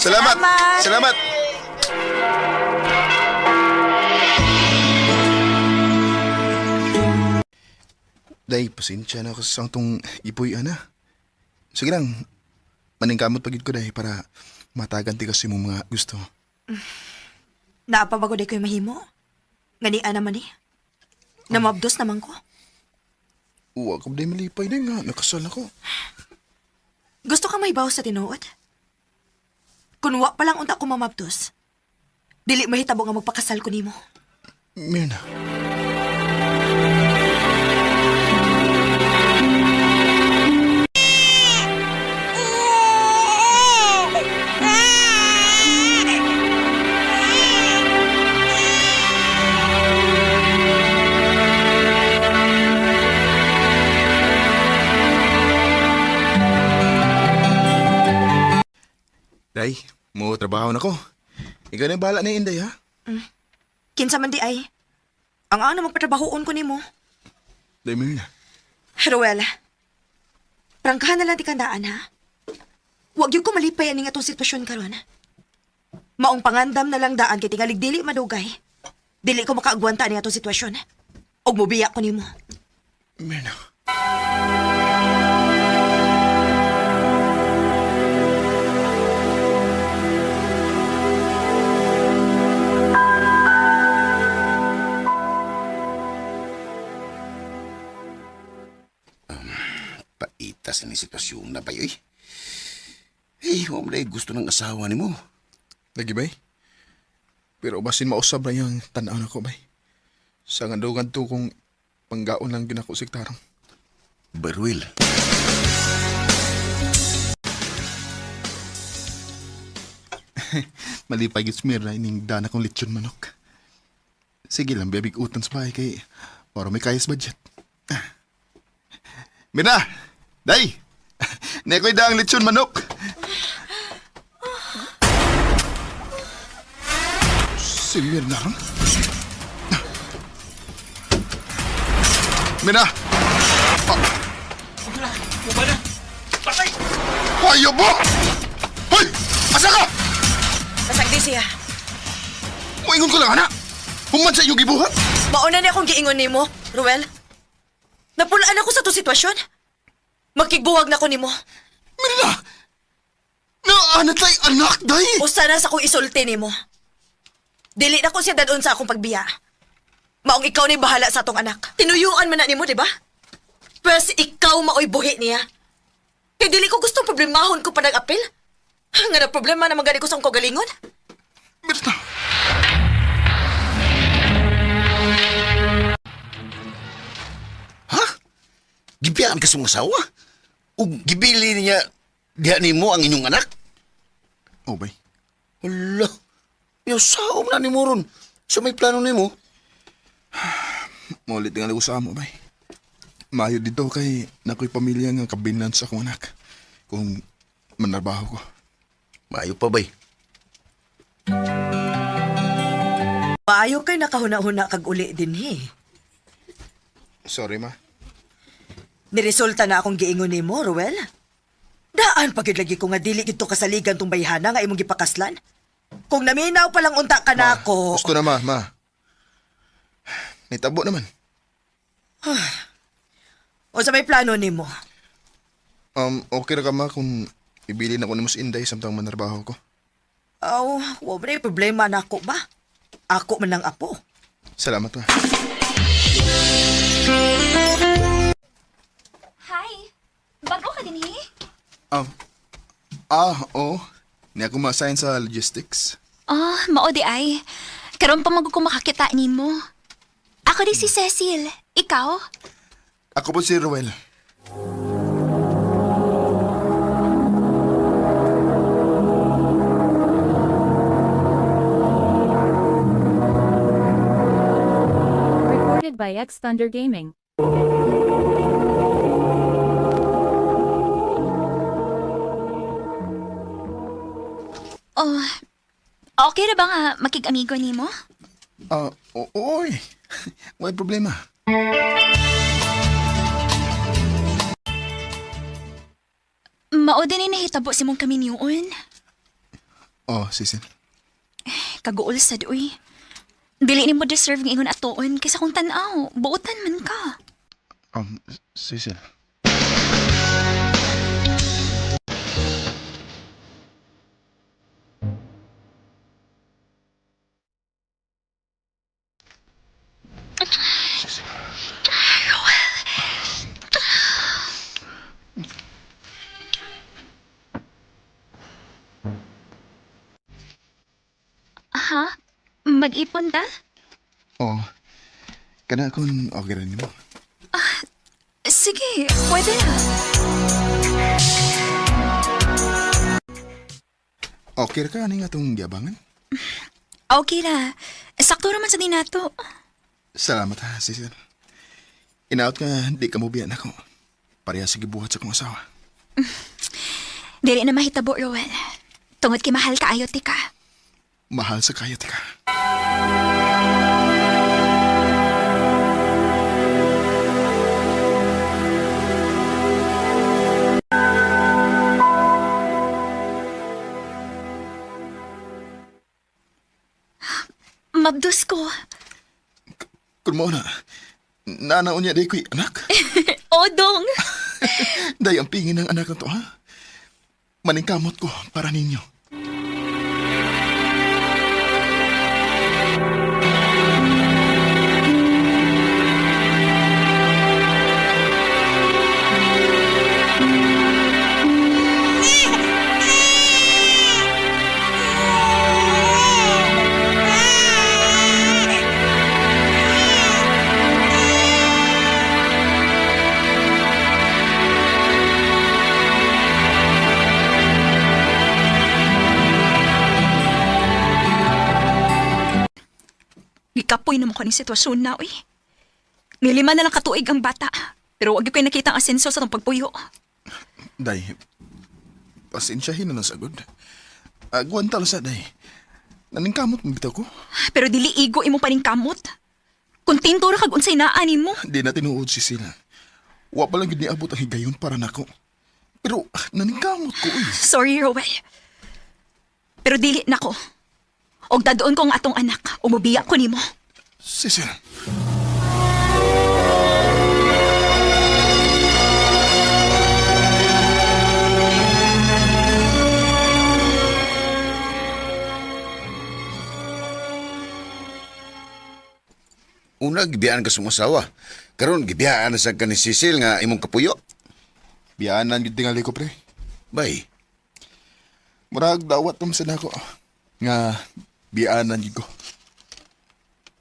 Salamat! Salamat! Day, pasensya na ako sa tong ipoy, ana. Sige lang, maningkamot pagid ko, day, para mataganti kasi mo mga gusto. Naapabago day ko yung mahimo. Ganian naman eh. Namabdos naman ko. Uwa ko, day, malipay, day nga. Nakasal ako. Gusto ka may bawas sa tinuod? Kung wa pa lang unta ko mamabdos, dili mahitabo nga magpakasal ko nimo. Mirna. Day, mo trabaho na ko. Ikaw na yung bahala na Inday, ha? Kinsa man di ay. Ang ano magpatrabahoon ko nimo. Day, Mirna. Ruel, prangkahan na lang di kandaan, ha? Huwag yung ko malipay aning atong sitwasyon karon. Maong pangandam na lang daan kay tingalig dili madugay. Dili ko makaagwanta aning atong sitwasyon. Og mobiyak ko nimo. Mirna. Paitas na sitwasyon na ba yun? Wala gusto ng asawa ni mo. Lagi, bay? Pero basin mausab na yung tanaw na ko, bay. Sa gandugan to kung panggaon lang yun ako siktarang. Baruel. Malipay gits Mirna ining dana kong lechon manok. Sige lang, bebig utan sa bahay kay para may kayas budget. Mirna! Day! Nekoy daang lechon manok. Si Mirna ron? Mirna! Kumana! Patay! Hayo mo! Hoy! Asa ka? Masagdi siya. Moingon ko lang, anak. Human sa iyong gibuhat. Mauna na akong giingon nimo, Ruel. Napulaan ako sa to sitwasyon. Magkigbuwag na ko nimo. Mirna! Naanat lay anak, day! Usa na sa kong isulti nimo. Dili na ko siya dadon sa akong pagbiya. Maong ikaw ni bahala sa atong anak. Tinuyuan man na nimo, di ba? Pwes ikaw maoy buhi niya. Kay dili ko gustong problemahon ko pa nag-apil. Nga na problema na magani ko sa akong kagalingon. Mirna! Ha? Gibiyaan ka sa mga asawa? O gibili niya diha ni mo ang inyong anak? Oh, bay. Wala. Yung saom na ni mo ron. So may plano ni mo? Maulit nga ko sa amo, bay. Mayo dito kay nako'y pamilya nga kabinlan sa akong anak. Kung manarbaho ko. Maayo pa bay. Maayo kay nakahuna-huna kag uli din Sorry, ma. Niresulta na akong giingon nimo, Ruel. Daan pagid lagi ko nga dili gito kasaligan tong bayhana nga imong gipakaslan. Kung naminaw pa lang unta ka na ako. Gusto na, ma. Nitabo naman. O sa may plano nimo? Okay na ka, ma, kung ibili na ko ni Mas Inday samtang manarbaho ko. Wa ba na yung problema na ako ba? Ako man ang apo. Salamat, ma. Hi. Bago ka din Oo. Ni ako ma-assign sa logistics. Oh, mao di ay. Karon pa magko makakita nimo. Ako di si Cecil. Ikaw? Ako po si Roel. Recorded by X Thunder Gaming. Oh, okay ra ba nga makig-amigo nimo? Oy. May problema. Mao din ni nahitabo si mong kami niyon. Sisin. Kaguol sad uy. Dili nimo deserve nga ingon atoon kaysa kung tan-aw, buotan man ka. Sisin. Ha? Mag-ipon ta? Kana kung okay rin mo. Sige, pwede na. Okay ka ani nga itong giabangan? Okay ra. Sakto naman sa dinato. Salamat ha, Sisin. Inaot ka, di ka mo biyan ako. Pareha sige buhat sa kong asawa. Dili na mahitabo, Roel. Tungod kay mahal ka ayo ti ka. Mahal sa kayat ka. Mabdus ko. Kung mo na, nanaon niya day ko'y anak. Odong. Day ang pingin ng anak na to, ha? Maningkamot ko para ninyo. Gikapoy naman ko ni sitwasyon na, uy. Nilima na lang katuig ang bata. Pero wag ko'y nakita ang asenso sa tong pagpuyo. Day, pasensyahin na lang sagod. Agwan talo sa day. Naningkamot mo bitaw ko. Pero dili igo imong paningkamot. Kontento ra kag unsay naa nimo. Di na tinuod si Sila. Wa pa lang gid niabot ang higayon para nako. Pero naningkamot ko, uy. Sorry, Roel. Pero dili nako. Og dadoon ko ang atong anak. Umubiya ko nimo. Cecil. Una, gibiyaan ka sa masawa. Karon gibiyaan na sa ka ni Cecil nga imong kapuyo. Biyaanan gid tingali ko, pre. Bay, Murag dawat naman sa nako. Nga biyaanan gid ko.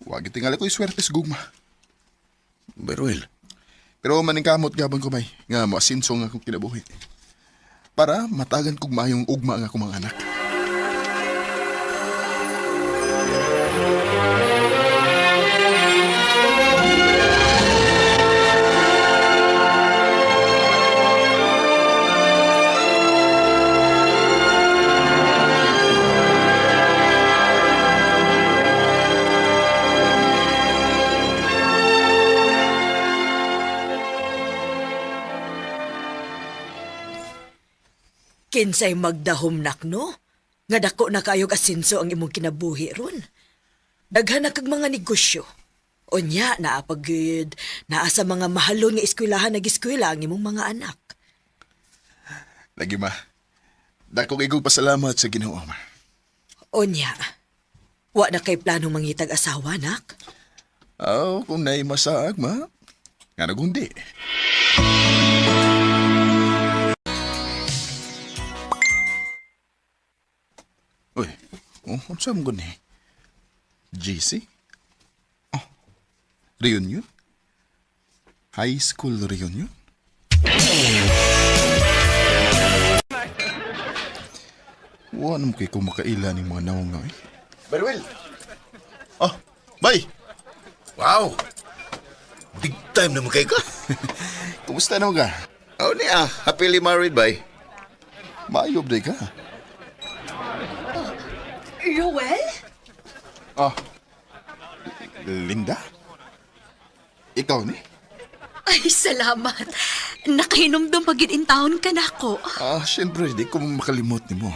Wag tingali ko swerte sa gugma. Beruel. Pero maningkamot gabang ko may nga masinso nga akong kinabuhi. Para matagan kog mayong ugma nga akong mga anak. Kinsay magdahom no? Nga dako na kayog asinso ang imong kinabuhi ron. Daghan na kag mga negosyo. Unya, naapagid, naa sa mga mahalon nga eskwelahan nag-eskwela ang imong mga anak. Lagi ma. Dako kay kog pasalamat sa Ginoo, ma. Unya, wa na kay planong mangitag asawa, nak? Kung na'y masaag, ma. Nga nagundi. Uy, ano saan mo gani? GC? Oh, reunion? High school reunion? Wala mo kayo kumakaila ng mga naong na eh. Barwell! Oh, bay! Wow! Big time naman kayo ka. Kumusta naman ka? Oh, niya. Happily married, bay. Maayob day ka. Roel? Oh, Linda? Ikaw ni? Ay, salamat. Nakahinumdum pagid in town ka na ko. Siyempre, di ko makalimot ni mo.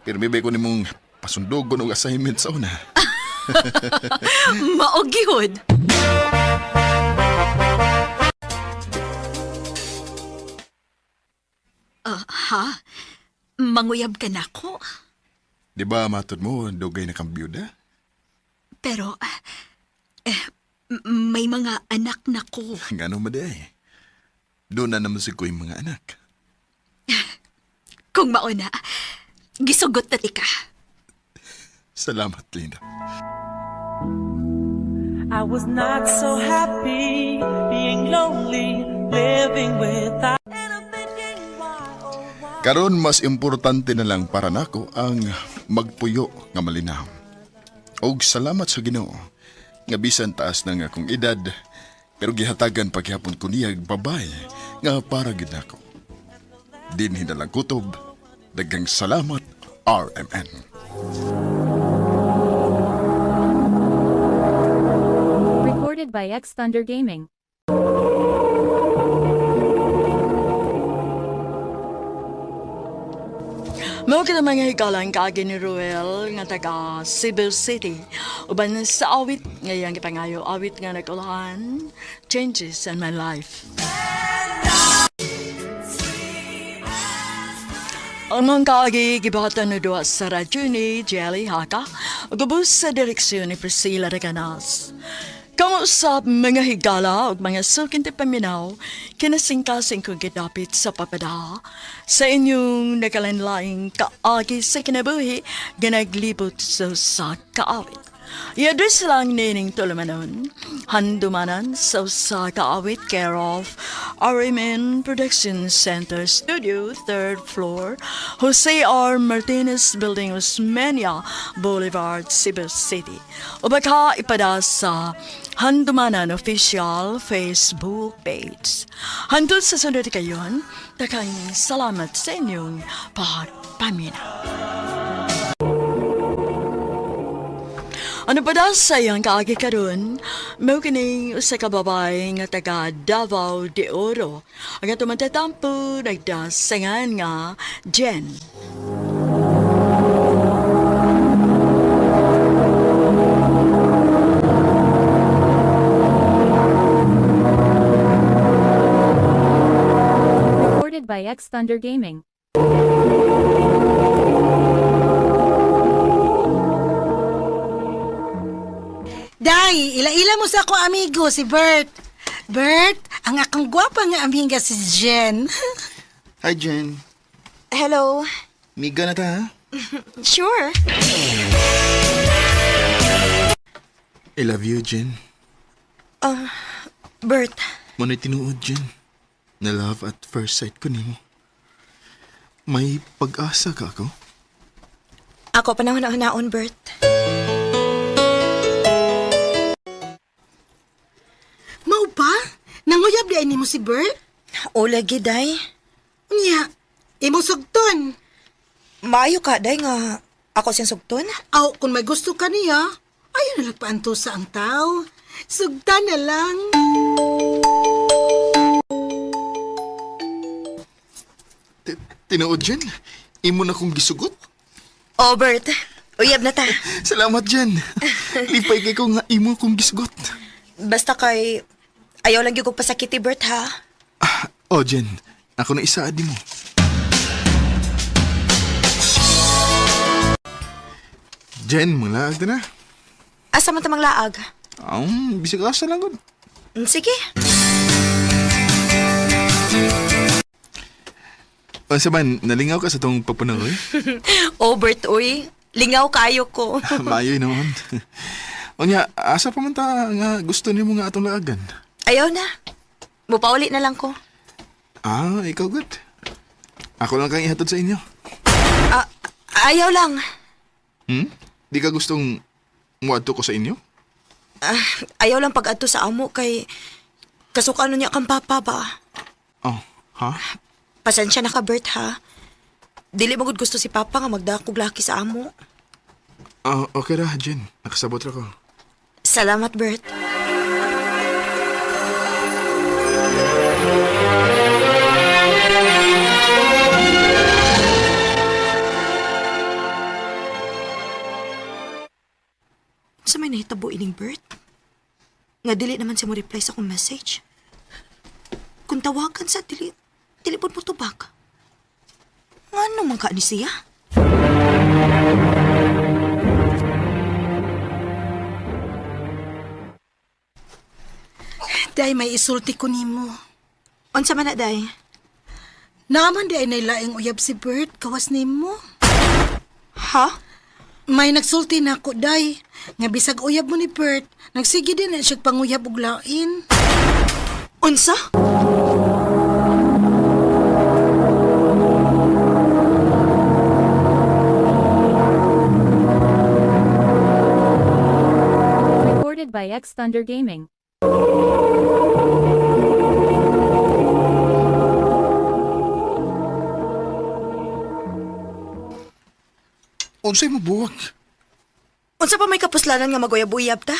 Pero may ko ni mong pasundogon o assignment sa una. Maogihod. Ha? Manguyab ka na ko? Di ba matod mo, dugay na kang byuda? Pero, may mga anak na ko. Nga naman day. Doon na naman si ko yung mga anak. Kung mauna, gisugot na tika. Salamat, Linda. I was not so happy being lonely, living without. Karon mas importante na lang para nako ang magpuyo nga malinaw. Og salamat sa Ginoo nga bisan taas na nga akong edad pero gihatagan paghapon ko niyag babay nga para gid nako. Dinhi na lang kutob. Daghang salamat RMN. Recorded by X Thunder Gaming. Mao kita mga hikalang kaagi ni Ruel nga taga Cebu City. Uban sa awit ngayang gipangayo awit nga nagulahan Changes in My Life. Ang mga kaagi gibatan na doa sa radyo ni Jelly Haka ugubos sa direksyon ni Priscilla Reganas. Kamusap mga higala o mga sulkinti paminaw, kinasingkasing kong gidapit sa papada. Sa inyong nakalanlaing kaagi sa kinabuhi, ganaglibot sa kaawit. I-address lang nining tulumanon, handumanan sa kaawit care of RMN Production Center Studio, 3rd floor, Jose R. Martinez Building, Osmeña Boulevard, Cebu City. O baka ipada sa Handumanan Official Facebook page. Handol sa sunod kayon, takang salamat sa inyong pagpamina. Ano pa daw sayang kaagi karon, mau kining usa ka babae nga taga Davao de Oro. Ang atong matatampo nagdasangan nga Jen. Recorded by X Thunder Gaming. Day, ila-ila mo sa ako amigo, si Bert. Bert, ang akong gwapa nga amiga si Jen. Hi, Jen. Hello. Miga na ta, ha? Sure. I love you, Jen. Bert, Mana'y tinuod, Jen. Na love at first sight ko nimo. May pag-asa ka ako? ako panahon-naon, Bert. Mau pa? Nanguyab di ni mo si Bert? O lagi, day. Nya, imo sugton. Maayo ka, day nga. Ako siyang sugton? Aw, kung may gusto ka niya, ayaw na nagpaantusa ang tao. Sugtan na lang. Tinuod, Jen. Imo na kong gisugot. O, Bert. Uyab na ta. Salamat, Jen. Lipay kay ko nga imo kong gisugot. Basta kay... Ayaw lang yung kong pasakiti, Bert, ha? Jen. Ako na isaad mo. Jen, mga laag na. Asa man tamang laag? Bisig asa lang gud. Sige. Sa man, nalingaw ka sa tong pagpanaw, eh? Oh, Bert, uy. Lingaw kayo ko. Mayoy naman. Unya, asa pa man ta nga gusto nimo nga atong laagan? Ayaw na. Mupauli na lang ko. Ikaw good. Ako lang kang ihatod sa inyo. Ayaw lang. Di ka gustong muadto ko sa inyo? Ayaw lang pag-adto sa amo kay kasukano niya kang papa ba? Oh, ha? Pasensya na ka, Bert, ha? Dili mo gud gusto si papa nga magdakog laki sa amo. Okay ra, Jen. Nakasabot ra ko. Salamat, Bert. Sa may nahitabo ining Bert? Nga dili naman siya mo reply sa akong message. Kung tawagan sa dili po mo tubag. Nga ano man ka ni siya? Day, may isulti ko nimo. Unsa man na, day? Naman di ay nailaing uyab si Bert, kawas nimo. Ha? May nagsulti na ako, day. Nga bisag uyab mo ni Bert, nagsige din na siya panguyab og lain. Unsa? Recorded by X Thunder Gaming. Unsay mo buwag? Unsa pa may kapuslanan nga maguyab-uyab ta?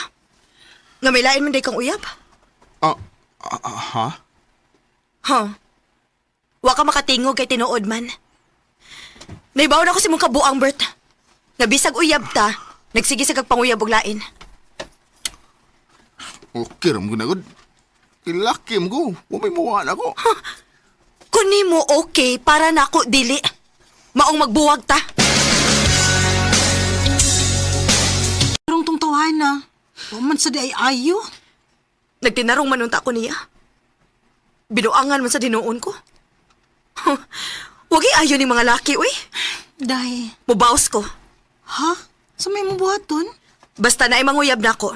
Nga may lain man day kang uyab? Ha? Huh? Wa ka makatingog kay tinuod man. Naibaw na ko si mong kabuang, Bert. Nga bisag uyab ta, nagsige sa kagpanguyab og lain. Okay, ram ko na gud. Kilaki mo ko. Umay mawaan ako. Kuni mo okay para nako dili. Maong magbuwag ta. Karong tong tawahan na. Waman sa di ay ayo. Nagtinarong manunta ko niya. Binuangan man sa dinuon ko. Wagi ayo ni mga laki, uy. Day. Mubaos ko. Ha? Sa may mabuhaton? Basta na ay manguyab na ako.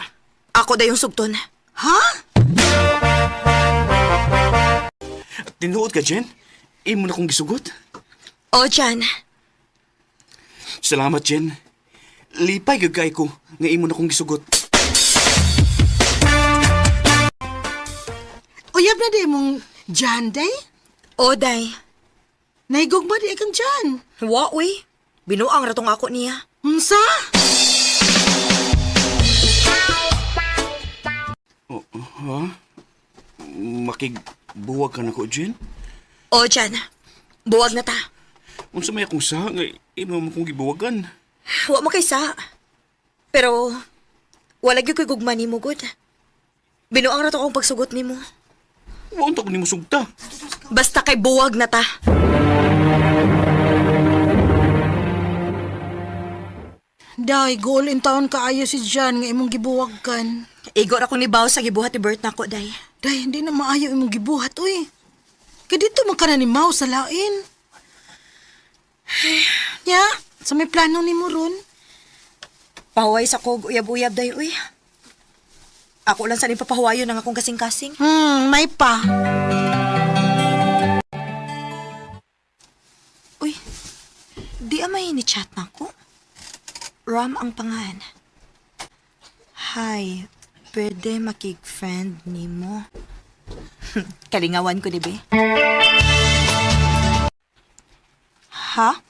Ako da yung sugton. Ha? Tinuod ka, Jen? Imo na kong gisugot. O, Jan. Salamat, Jen. Lipay gagay ko nga imo na kong gisugot. Uyab na di mong Jan, day? O, day. Naigog ba di kang Jan? Wa, uy. Binuang ratong ako niya. Unsa? Ha? Makigbuwag ka na ko, Jen? O, Jan. Buwag na ta. Unsa may akong sa nga imo mo kong gibuwagan. Wa mo kay sa. Pero, wala gyud ko'y gugma ni mo, good. Binuang rato akong pagsugot ni mo. Wa unta ko nimo sugta. Basta kay buwag na ta. Day, goal in town kaayo si Jan nga imong gibuwag kan. Igor ako ni Bao sa gibuhat ni Bert na ko, day. Day, hindi na maayo imong gibuhat, uy. Kaya dito man ka na ni Mau sa lain. Ya, sa may plano ni mo ron. Pahuway sa kog uyab-uyab, day, uy. Ako lang sa nipapahuwayo ng akong kasing-kasing. May pa. Uy, di amay ni chat na ko. Ram ang pangalan. Hi, pwede makig-friend ni mo. Kalingawan ko, di ba? Ha?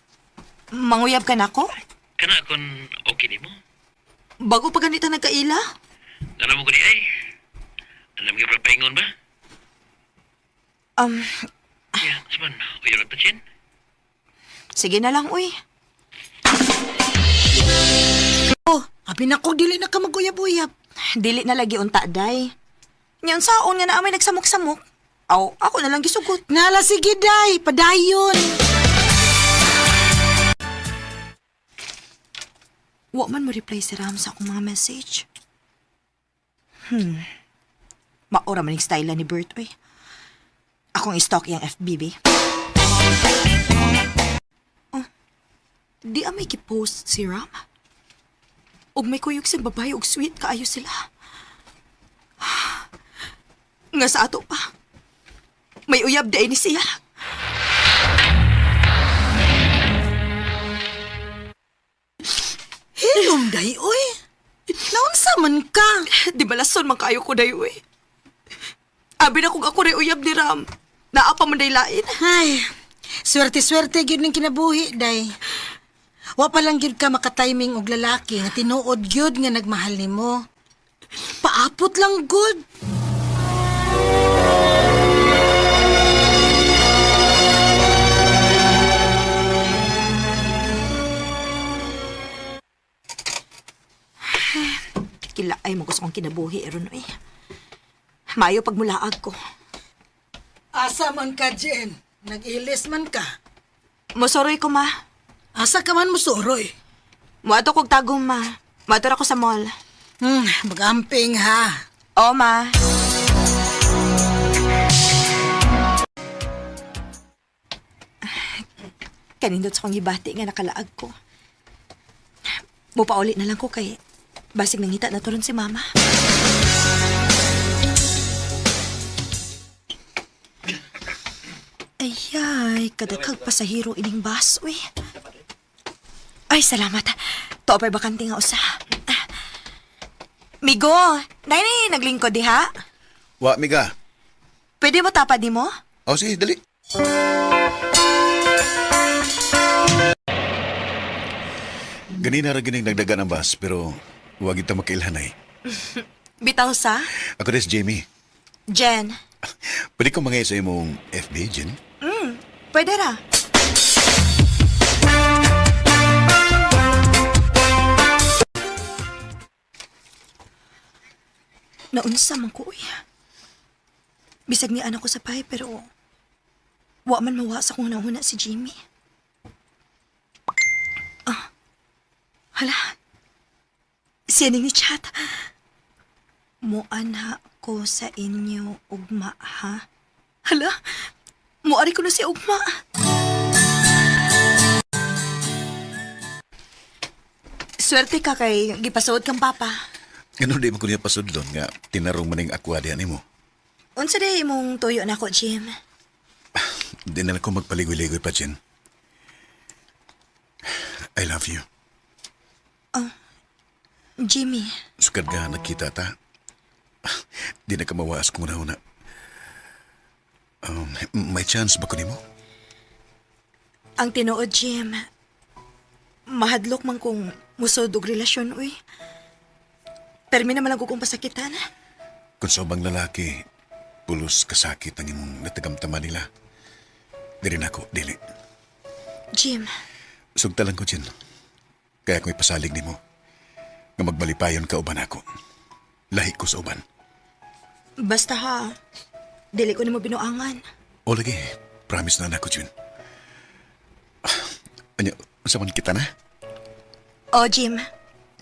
Manguyab ka na ko? Kana kon okay nimo? Bago pa ganito nagkaila? Alam mo ko di ay. Alam ka pa paingon ba? Yeah, saman, uyarot na Jen. Sige na lang, uy. Abi na ko, dili na ka mag-uyab-uyab. Dili na lagi unta, day. Nyan saon nga na amay nagsamok-samok. Aw, ako na lang gisugot. Nala, sige, day. Padayon. Wa man mo reply si Ram sa akong mga message. Maura man yung style ni Bert, oy. Akong i-stalk yung FBB. Oh, di may kipost si Ram? Og may kuyog siyang babae og sweet kaayo sila. Nga sa ato pa. May uyab day ni siya. Hilom day, oy. Naunsa man ka? Di ba lason man kaayo ko day, oy. Abi na kung ako rin uyab ni Ram. Naapa man day lain. Ay, swerte-swerte gyud ning kinabuhi, day. Wa pa lang gyud ka makatiming og lalaki nga tinuod gyud nga nagmahal nimo. Paapot lang good. Kilaay mo gusto kong kinabuhi, Aaron, oy. Mayo pagmulaag ko. Asa man ka, Jen? Nag-ilis man ka. Mosoroy ko, ma. Asa ka man mosoroy? Muato kog tagong, ma. Muato ako sa mall. Magamping ha. Oo, ma. Kanindot sa kong gibati nga nakalaag ko. Mupaulit na lang ko kay basig nangita na turon si mama. Ayay, kadakag pasahero ining bus, uy. Ay, salamat. Topper bakante nga usa. Migo, nai naglingkod diha? Wa, miga. Pwede mo tapad ni mo? O, sige, dali. Ganina ra gining nagdagan ang bus, pero huwag ito makiilhanay. Bitaw sa? Ako des, Jamie. Jen. Pwede ko mangay sa imong FB, Jen? Pwede ra. Naunsa man ko, uy. Bisag ni anak ko sa pahay, pero wa man mawa sa kung nauna si Jimmy. Hala. Siya ning ni chat. Muana ko sa inyo, ugma, ha? Hala. Muari ko na si ugma. Swerte ka kay gipasuod kang papa. Ganun di mo ko niya pasudlon nga tinarong maning akwa diyan mo. Unsa day imong tuyo na ko, Jim? Di na ako magpaligoy-ligoy pa, Jen. I love you. Jimmy. Sukad nga nakita ta. Di na ka mawaas kung una-una. May chance ba ko nimo? Ang tinuod, Jim. Mahadlok man kong musod og relasyon, uy. Permi naman lang ko kong pasakitan. Kung sa ubang lalaki, pulos kasakit ang imong natagamtama nila. Dili na ako, dili. Jim. Sugta lang ko, Jen. Kaya ako'y pasalig nimo. Nga magbalipayon ka uban ako. Lahi ko sa uban. Basta ha, dili ko nimo binuangan. O lagi, promise na ako, Jen. Ano, sa man kita na? O, Jim.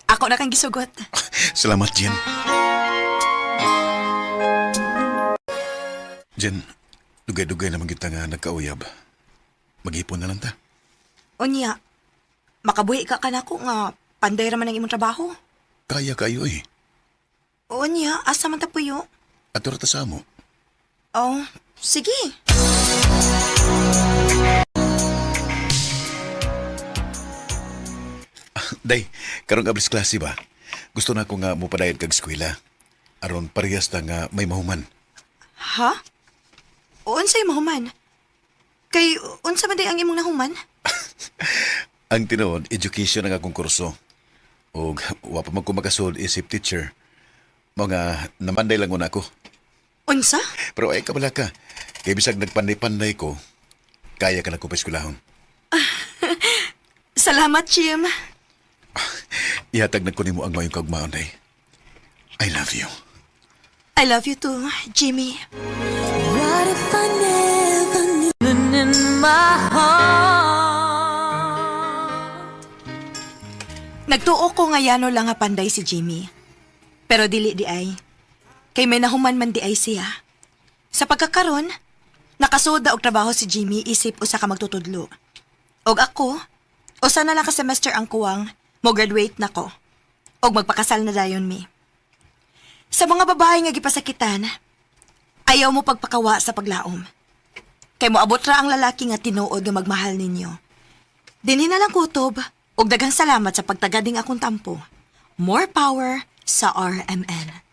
Ako na kang gisugot. Salamat, Jen. Jen, dugay-dugay naman kita nga nagkauyab. Mag-ipon na lang ta. Unya, makabuhi ka kanako nga panday raman ang imong trabaho. Kaya kayo eh. Unya, asa man ta puyo? Ato rata sa mo. Oh, sige. Day, karong ablis klase ba? Gusto na ko nga mupadayad kag eskwela. Aron parehas ta nga may mahuman. Ha? Unsay mahuman? Kay unsa man day ang imong nahuman? Ang tinuod, education ang akong kurso. O wa pa man ko makasud isip teacher. Mga namanday lang muna ako. Unsa? Pero ay kabala ka. Kaya bisag nagpanday-panday ko, kaya ka na ko pa eskwelahon. Salamat, Jim. Ihatag na ko nimo ang mayong kaugmaon, day. I love you. I love you too, Jimmy. What if I never knew in my heart? Nagtuo ko nga yano lang nga panday si Jimmy. Pero dili di ay. Kay may nahuman man di ay siya. Sa pagkakaron, nakasoda og trabaho si Jimmy isip usa ka magtutudlo. Og ako, usa na lang ka semester ang kuwang, mo graduate na ko. Og magpakasal na dayon mi. Sa mga babae nga gipasakitan, ayaw mo pagpakawa sa paglaom. Kay moabot ra ang lalaki nga tinuod nga magmahal ninyo. Dinhi na lang kutob, og daghang salamat sa pagtagading akong tampo. More power sa RMN.